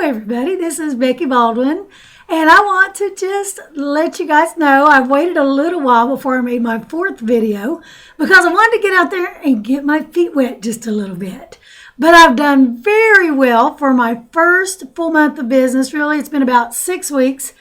everybody, this is Becky Baldwin, and I want to just let you guys know I've waited a little while before I made my fourth video because I wanted to get out there and get my feet wet just a little bit. But I've done very well for my first full month of business. Really, it's been about 6 weeks,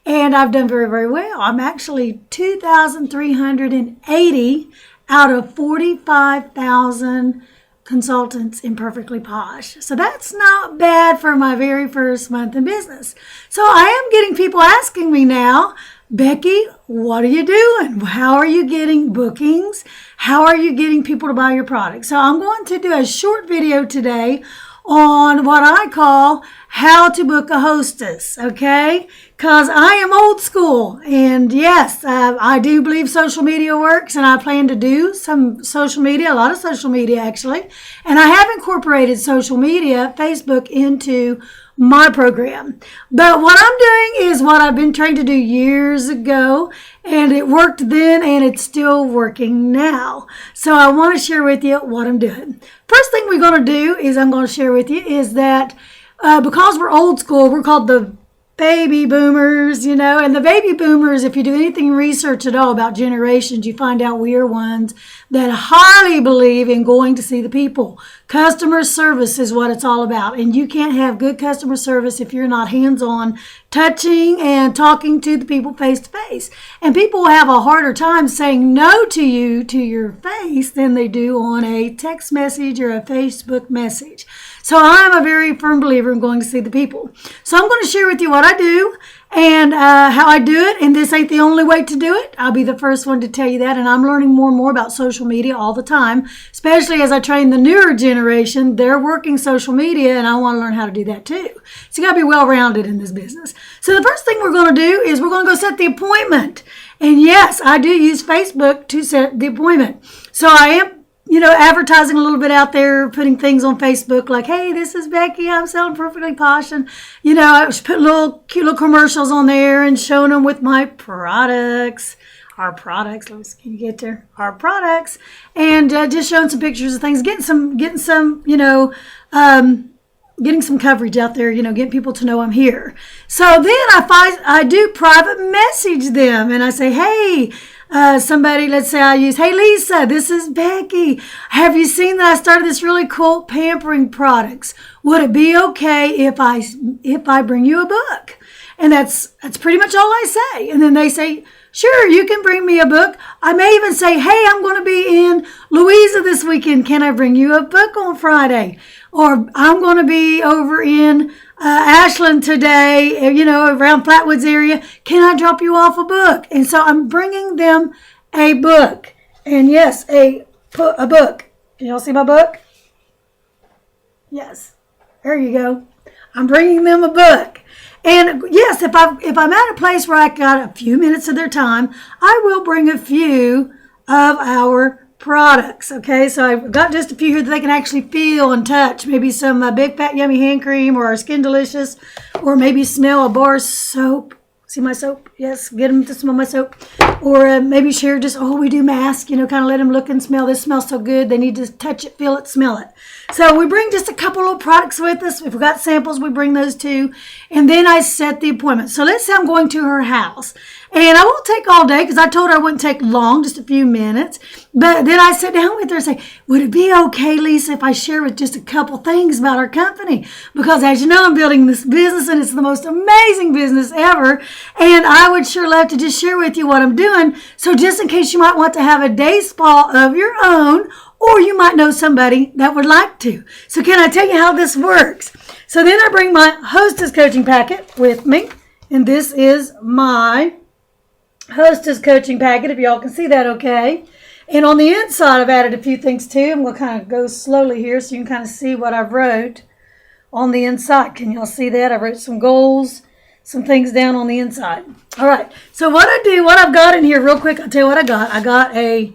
and I've done very, very well. I'm actually 2,380 out of 45,000 consultants in Perfectly Posh. So that's not bad for my very first month in business. So I am getting people asking me now, Becky, what are you doing? How are you getting bookings? How are you getting people to buy your product? So I'm going to do a short video today on what I call how to book a hostess, okay? Because I am old school, and yes, I do believe social media works, and I plan to do some social media, a lot of social media actually, and I have incorporated social media, Facebook, into my program. But what I'm doing is what I've been trained to do years ago, and it worked then and it's still working now. So I want to share with you what I'm doing. First thing we're going to do is I'm going to share with you is that because we're old school, we're called the baby boomers, you know, and the baby boomers, if you do anything research at all about generations, you find out we are ones that highly believe in going to see the people. Customer service is what it's all about, and you can't have good customer service if you're not hands-on, touching and talking to the people face to face. And people will have a harder time saying no to you to your face than they do on a text message or a Facebook message. So I'm a very firm believer in going to see the people. So I'm going to share with you what I do and how I do it. And this ain't the only way to do it. I'll be the first one to tell you that. And I'm learning more and more about social media all the time, especially as I train the newer generation. They're working social media, and I want to learn how to do that too. So you got to be well-rounded in this business. So the first thing we're going to do is we're going to go set the appointment. And yes, I do use Facebook to set the appointment. So I am advertising a little bit out there, putting things on Facebook like, hey, this is Becky, I'm selling Perfectly Posh. And, I was putting cute little commercials on there and showing them with my products. Our products, can you get there? Our products. And just showing some pictures of things, getting some coverage out there, getting people to know I'm here. So then I do private message them and I say, hey, somebody, let's say I use, hey Lisa, this is Becky. Have you seen that I started this really cool pampering products? Would it be okay if I bring you a book? And that's pretty much all I say. And then they say, sure, you can bring me a book. I may even say, hey, I'm going to be in Louisa this weekend. Can I bring you a book on Friday? Or I'm going to be over in Ashland today, around Flatwoods area. Can I drop you off a book? And so I'm bringing them a book. And yes, a book. Can y'all see my book? Yes. There you go. I'm bringing them a book. And yes, if I'm at a place where I got a few minutes of their time, I will bring a few of our products. Okay, so I've got just a few here that they can actually feel and touch. Maybe some Big Fat Yummy hand cream or our Skin Delicious, or maybe smell a bar soap. See my soap? Yes, get them to smell my soap. Or maybe share just, we do mask, kind of let them look and smell. This smells so good. They need to touch it, feel it, smell it. So we bring just a couple of products with us. If we've got samples, we bring those too. And then I set the appointment. So let's say I'm going to her house. And I won't take all day because I told her I wouldn't take long, just a few minutes. But then I sit down with her and say, would it be okay, Lisa, if I share with just a couple things about our company? Because as you know, I'm building this business and it's the most amazing business ever. And I would sure love to just share with you what I'm doing. So just in case you might want to have a day spa of your own, or you might know somebody that would like to. So can I tell you how this works? So then I bring my Hostess coaching packet with me. And this is my Hostess coaching packet, if y'all can see that okay. And on the inside, I've added a few things too. I'm going to kind of go slowly here so you can kind of see what I've wrote on the inside. Can y'all see that? I wrote some goals, some things down on the inside. All right. So what I've got in here real quick, I'll tell you what I got. I got a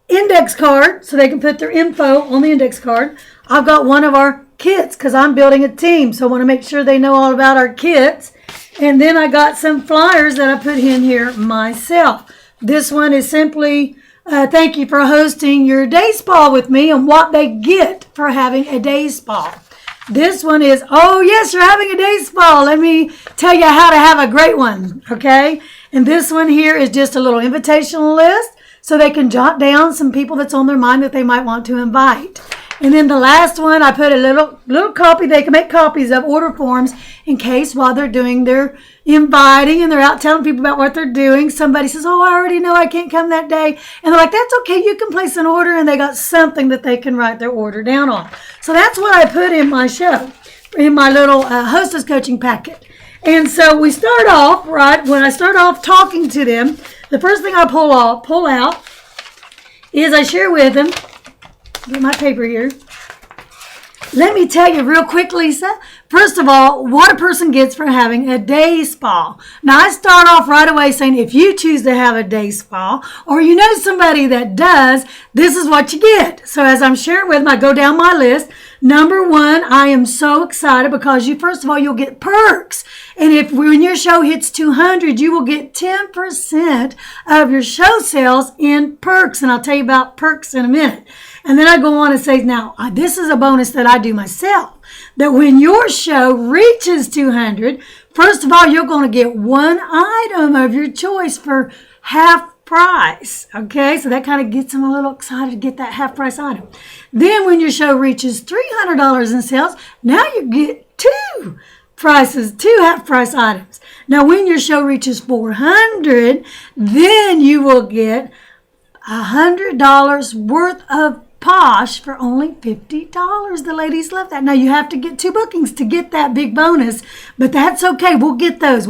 index card so they can put their info on the index card. I've got one of our kits because I'm building a team. So I want to make sure they know all about our kits. And then I got some flyers that I put in here myself. This one is simply, thank you for hosting your day spa with me and what they get for having a day spa. This one is, oh yes, you're having a day spa. Let me tell you how to have a great one, okay? And this one here is just a little invitational list so they can jot down some people that's on their mind that they might want to invite. And then the last one, I put a little copy. They can make copies of order forms in case while they're doing their inviting and they're out telling people about what they're doing, somebody says, oh, I already know I can't come that day. And they're like, that's okay. You can place an order. And they got something that they can write their order down on. So that's what I put in my show, in my little hostess coaching packet. And so we start off, right, when I start off talking to them, the first thing I pull out is I share with them, get my paper here. Let me tell you real quick, Lisa. First of all, what a person gets for having a day spa. Now, I start off right away saying if you choose to have a day spa or you know somebody that does, this is what you get. So as I'm sharing with them, I go down my list. Number one, I am so excited because first of all, you'll get perks. And when your show hits 200, you will get 10% of your show sales in perks. And I'll tell you about perks in a minute. And then I go on and say, now, this is a bonus that I do myself. That when your show reaches 200, first of all, you're going to get one item of your choice for half price. Okay, so that kind of gets them a little excited to get that half price item. Then when your show reaches $300 in sales, now you get two half price items. Now when your show reaches 400, then you will get $100 worth of Posh for only $50. The ladies love that. Now you have to get 2 bookings to get that big bonus, but that's okay. We'll get those.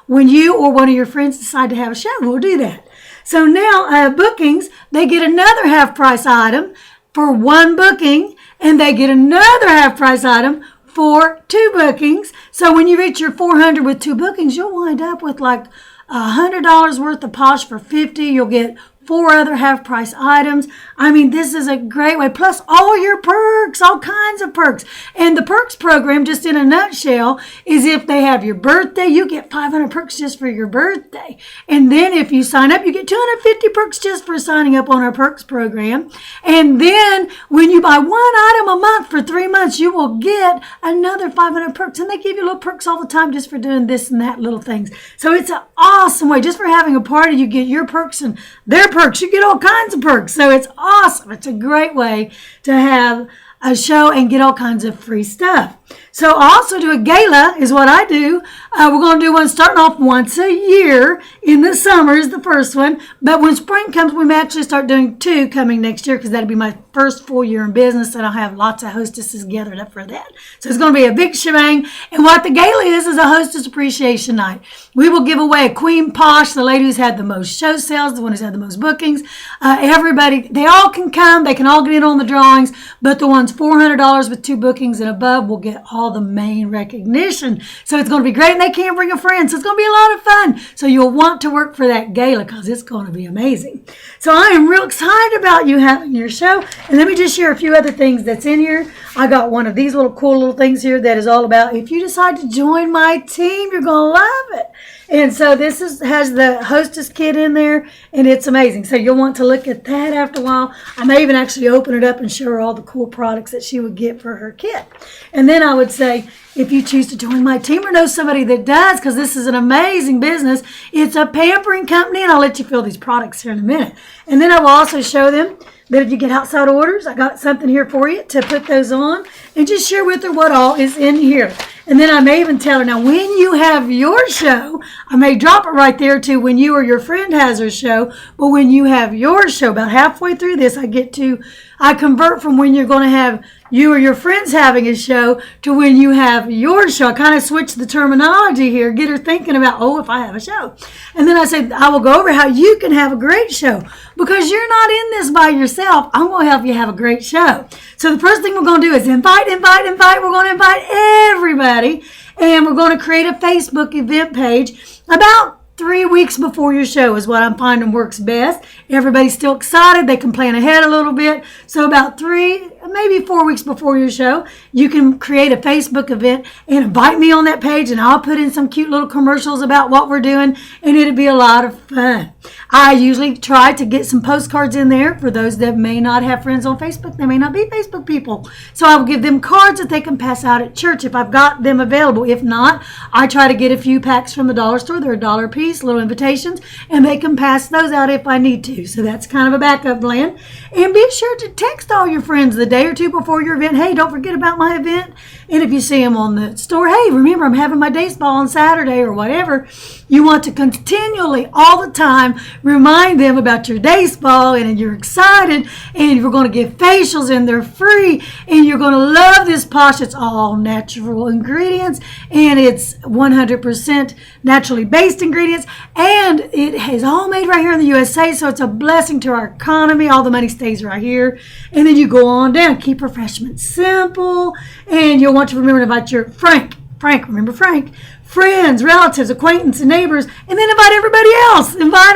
When you or one of your friends decide to have a show. We'll do that. So now bookings, they get another half price item for 1 booking, and they get another half price item for 2 bookings. So when you reach your 400 with 2 bookings, you'll wind up with like $100 worth of Posh for $50. You'll get 4 other half price items. I mean, this is a great way. Plus all your perks, all kinds of perks. And the perks program, just in a nutshell, is if they have your birthday, you get 500 perks just for your birthday. And then if you sign up, you get 250 perks just for signing up on our perks program. And then when you buy 1 item a month for 3 months, you will get another 500 perks. And they give you little perks all the time just for doing this and that little things. So it's an awesome way. Just for having a party, you get your perks and their perks. You get all kinds of perks. So it's awesome. It's a great way to have a show and get all kinds of free stuff. So I also do a gala is what I do. We're going to do one starting off once a year. In the summer is the first one. But when spring comes, we may actually start doing 2 coming next year because that'll be my first full year in business, and I'll have lots of hostesses gathered up for that. So it's going to be a big shebang. And what the gala is a hostess appreciation night. We will give away a Queen Posh, the lady who's had the most show sales, the one who's had the most bookings. Everybody, they all can come. They can all get in on the drawings. But the ones $400 with 2 bookings and above will get all the main recognition. So it's going to be great, and they can't bring a friend. So it's going to be a lot of fun. So you'll want to work for that gala because it's going to be amazing. So I am real excited about you having your show. And let me just share a few other things that's in here. I got one of these little cool little things here that is all about if you decide to join my team, you're going to love it. And so this has the hostess kit in there, and it's amazing. So you'll want to look at that after a while. I may even actually open it up and show her all the cool products that she would get for her kit. And then I would say, if you choose to join my team or know somebody that does, because this is an amazing business, it's a pampering company, and I'll let you feel these products here in a minute. And then I will also show them that if you get outside orders, I got something here for you to put those on, and just share with her what all is in here. And then I may even tell her, now when you have your show, I may drop it right there too when you or your friend has her show, but when you have your show, about halfway through this, I convert from when you're going to have you or your friends having a show to when you have your show. I kind of switch the terminology here, get her thinking about, if I have a show. And then I said, I will go over how you can have a great show because you're not in this by yourself. I'm going to help you have a great show. So the first thing we're going to do is invite. We're going to invite everybody, and we're going to create a Facebook event page about 3 weeks before your show is what I'm finding works best. Everybody's still excited. They can plan ahead a little bit. So about 3 maybe 4 weeks before your show, you can create a Facebook event and invite me on that page, and I'll put in some cute little commercials about what we're doing, and it'll be a lot of fun. I usually try to get some postcards in there for those that may not have friends on Facebook. They may not be Facebook people. So I will give them cards that they can pass out at church if I've got them available. If not, I try to get a few packs from the dollar store. They're $1 a piece, little invitations, and they can pass those out if I need to. So that's kind of a backup plan. And be sure to text all your friends the day or two before your event. Hey, don't forget about my event. And if you see them on the store, hey, remember I'm having my baseball on Saturday or whatever. You want to continually, all the time, remind them about your baseball, and you're excited, and you're going to get facials, and they're free, and you're going to love this Posh. It's all natural ingredients, and it's 100% naturally based ingredients, and it is all made right here in the USA, so it's a blessing to our economy. All the money stays right here, and then you go on down. Keep refreshments simple, and you'll want to remember to invite your Frank, remember Frank, friends, relatives, acquaintances, neighbors, and then invite everybody else. Invite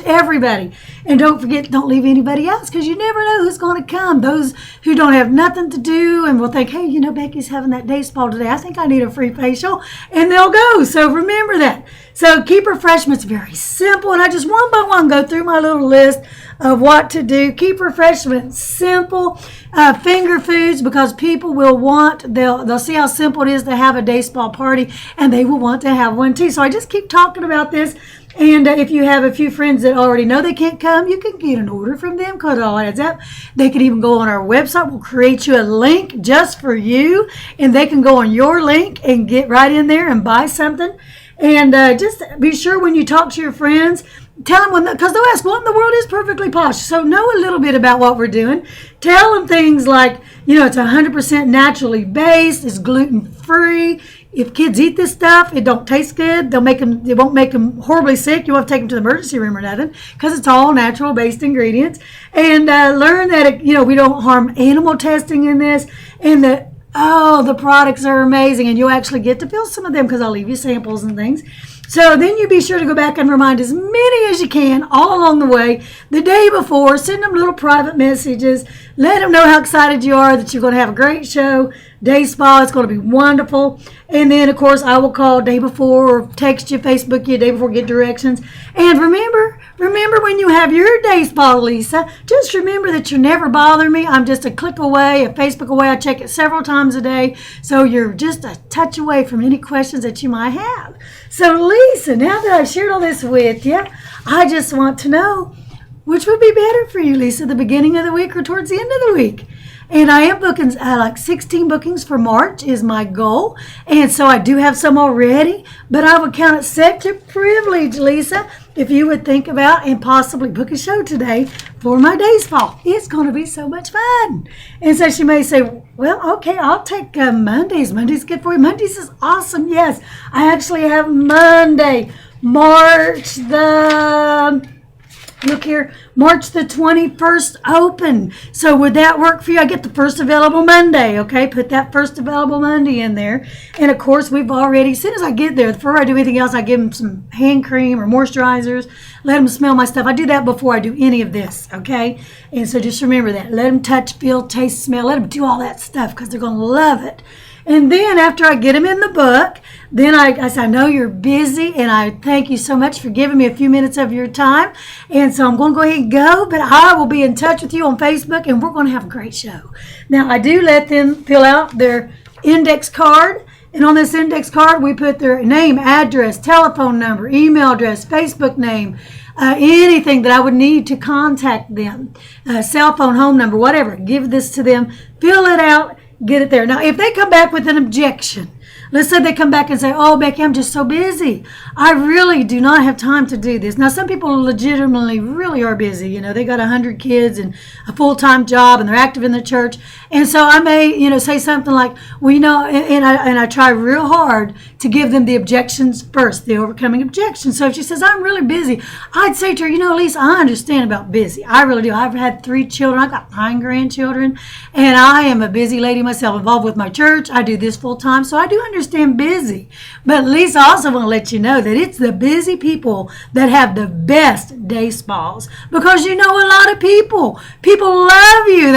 everybody. And don't forget, don't leave anybody else, because you never know who's going to come. Those who don't have nothing to do and will think, hey, you know, Becky's having that day spa today. I think I need a free facial. And they'll go. So remember that. So keep refreshments very simple. And I just one by one go through my little list of what to do. Keep refreshments simple. Finger foods, because people will want, they'll see how simple it is to have a day spa party, and they will want to have one too. So I just keep talking about this. And if you have a few friends that already know they can't come, you can get an order from them, because it all adds up. They can even go on our website. We'll create you a link just for you, and they can go on your link and get right in there and buy something. And just be sure when you talk to your friends, tell them, because they'll ask, what in the world is Perfectly Posh? So know a little bit about what we're doing. Tell them things like, you know, it's 100% naturally based, it's gluten-free. If kids eat this stuff, it don't taste good. It won't make them horribly sick. You won't have to take them to the emergency room or nothing, because it's all natural-based ingredients. And learn that, we don't harm animal testing in this, and that, the products are amazing, and you'll actually get to feel some of them, because I'll leave you samples and things. So then you be sure to go back and remind as many as you can all along the way, the day before. Send them little private messages. Let them know how excited you are, that you're going to have a great show. Day spa, it's going to be wonderful. And then, of course, I will call day before or text you, Facebook you day before, get directions. And remember when you have your day spa, Lisa, just remember that you never bother me. I'm just a click away, a Facebook away. I check it several times a day. So you're just a touch away from any questions that you might have. So, Lisa, now that I've shared all this with you, I just want to know, which would be better for you, Lisa, the beginning of the week or towards the end of the week? And I am booking, like 16 bookings for March is my goal. And so I do have some already, but I would count it such a privilege, Lisa, if you would think about and possibly book a show today for my day spa. It's going to be so much fun. And so she may say, well, okay, I'll take Mondays. Monday's good for you. Mondays is awesome. Yes, I actually have Monday, March the 21st open. So would that work for you? I get the first available Monday, okay? Put that first available Monday in there. And of course, we've already, as soon as I get there, before I do anything else, I give them some hand cream or moisturizers. Let them smell my stuff. I do that before I do any of this, okay? And so just remember that. Let them touch, feel, taste, smell. Let them do all that stuff, because they're going to love it. And then after I get them in the book, then I say, I know you're busy, and I thank you so much for giving me a few minutes of your time. And so I'm going to go ahead and go, but I will be in touch with you on Facebook, and we're going to have a great show. Now, I do let them fill out their index card. And on this index card, we put their name, address, telephone number, email address, Facebook name, anything that I would need to contact them, cell phone, home number, whatever. Give this to them, fill it out, get it there. Now, if they come back with an objection, let's say they come back and say, oh, Becky, I'm just so busy. I really do not have time to do this. Now, some people legitimately really are busy. They got 100 kids and a full-time job, and they're active in the church. And so I may, say something like, well, and I try real hard to give them the objections first, the overcoming objections. So if she says, I'm really busy, I'd say to her, Lisa, I understand about busy. I really do. I've had 3 children. I've got 9 grandchildren, and I am a busy lady myself, involved with my church. I do this full-time, so I do understand busy. But Lisa also want to let you know that it's the busy people that have the best day spas, because you know a lot of people. People love you.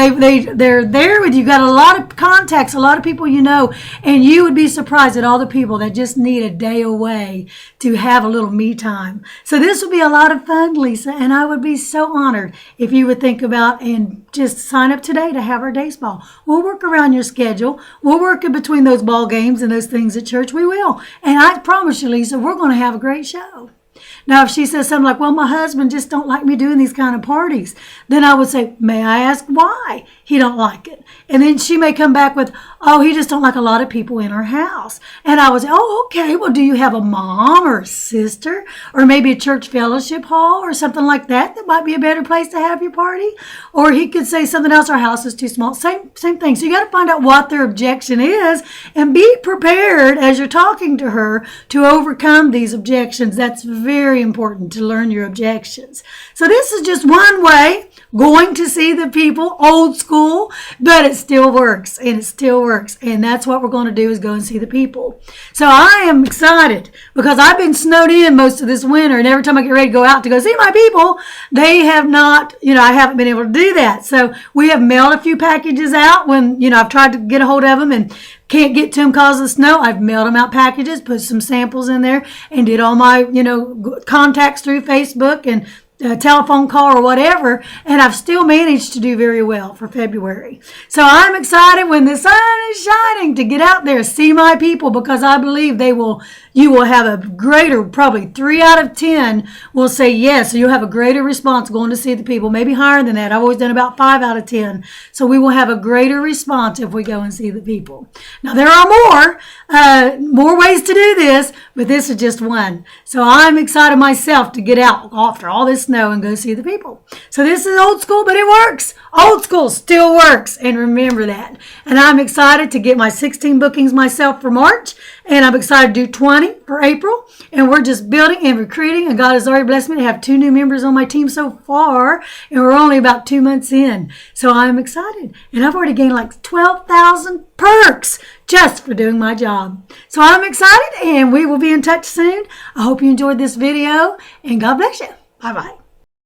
They're there with you. Got a lot of contacts, a lot of people you know, and you would be surprised at all the people that just need a day away to have a little me time. So this will be a lot of fun, Lisa, and I would be so honored if you would think about and just sign up today to have our day spa. We'll work around your schedule. We'll work in between those ball games and those things at church. We will. And I promise you, Lisa, we're going to have a great show. Now, if she says something like, well, my husband just don't like me doing these kind of parties, then I would say, may I ask why he don't like it? And then she may come back with, oh, he just don't like a lot of people in our house. And I would say, oh, okay, well, do you have a mom or a sister or maybe a church fellowship hall or something like that that might be a better place to have your party? Or he could say something else, our house is too small. Same thing. So you got to find out what their objection is and be prepared as you're talking to her to overcome these objections. That's very important to learn your objections. So this is just one way, going to see the people, old school, but it still works, and it still works. And that's what we're going to do, is go and see the people. So I am excited because I've been snowed in most of this winter, and every time I get ready to go out to go see my people, they have not, I haven't been able to do that. So we have mailed a few packages out when, I've tried to get a hold of them and can't get to them because of the snow. I've mailed them out packages, put some samples in there, and did all my, contacts through Facebook and telephone call or whatever, and I've still managed to do very well for February. So I'm excited when the sun is shining to get out there, see my people, because I believe you will have a greater, probably 3 out of 10 will say yes. So you'll have a greater response going to see the people, maybe higher than that. I've always done about 5 out of 10. So we will have a greater response if we go and see the people. Now there are more ways to do this, but this is just one. So I'm excited myself to get out after all this snow and go see the people. So this is old school, but it works. Old school still works, and remember that. And I'm excited to get my 16 bookings myself for March, and I'm excited to do 20 for April, and we're just building and recruiting, and God has already blessed me to have 2 new members on my team so far, and we're only about 2 months in. So I'm excited, and I've already gained like 12,000 perks just for doing my job. So I'm excited, and we will be in touch soon. I hope you enjoyed this video, and God bless you. Bye-bye.